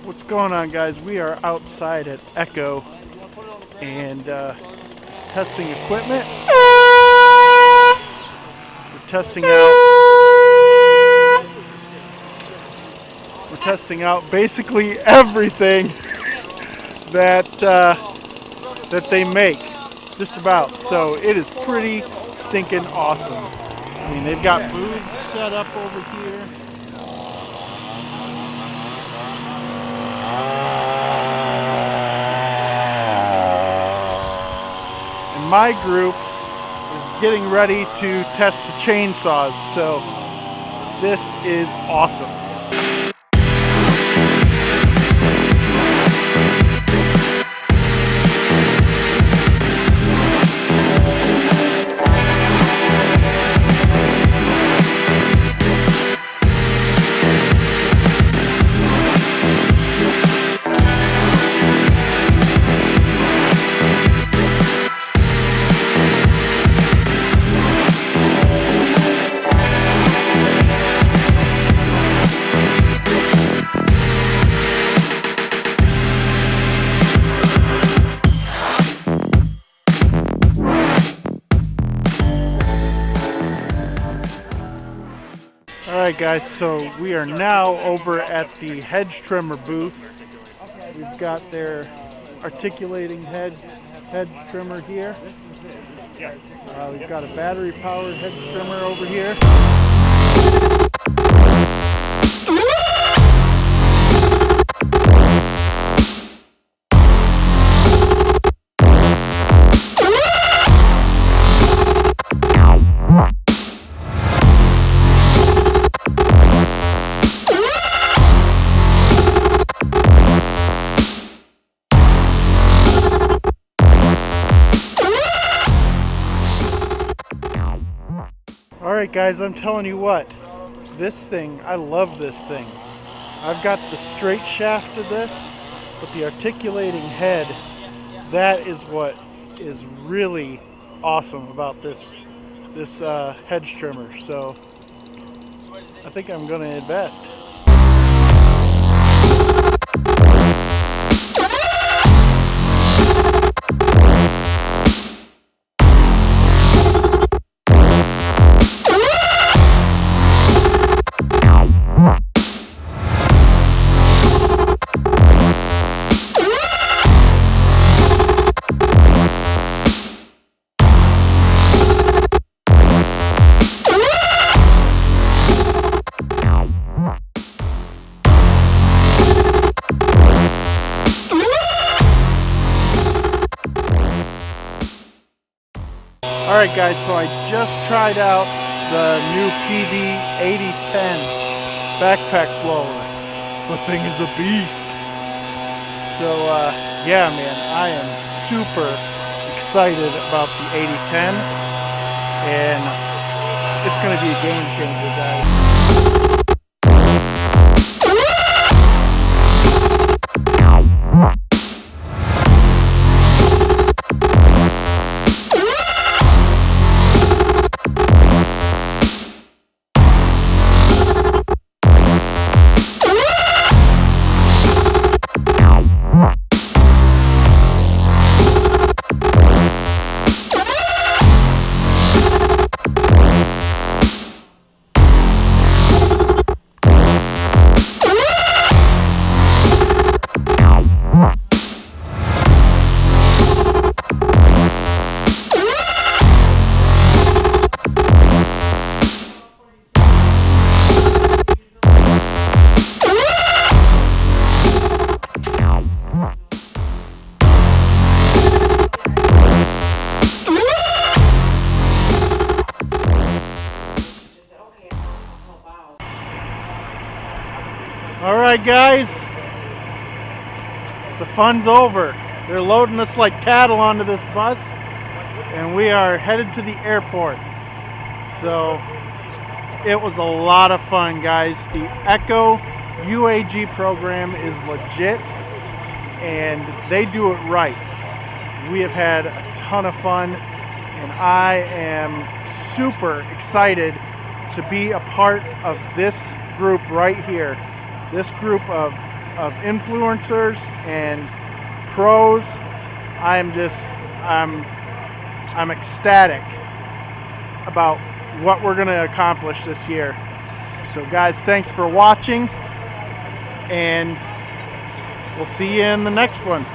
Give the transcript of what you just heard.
What's going on, guys? We are outside at ECHO and testing equipment. We're testing out basically everything that that they make, just about. So it is pretty stinking awesome. I mean, they've got booths set up over here. And my group is getting ready to test the chainsaws, so this is awesome. Alright guys, so we are now over at the hedge trimmer booth. We've got their articulating hedge trimmer here. We've got a battery powered hedge trimmer over here. Alright guys, I'm telling you what, this thing, I love this thing. I've got the straight shaft of this, but the articulating head, that is what is really awesome about this hedge trimmer. So I think I'm going to invest. Alright guys, so I just tried out the new PD 8010 backpack blower. The thing is a beast. So yeah man, I am super excited about the 8010 and it's going to be a game changer, guys. Alright guys, the fun's over. They're loading us like cattle onto this bus and we are headed to the airport. So it was a lot of fun, guys. The ECHO UAG program is legit and they do it right. We have had a ton of fun and I am super excited to be a part of this group right here. This group of of influencers and pros. I'm ecstatic about what we're going to accomplish this year. So guys, thanks for watching, and we'll see you in the next one.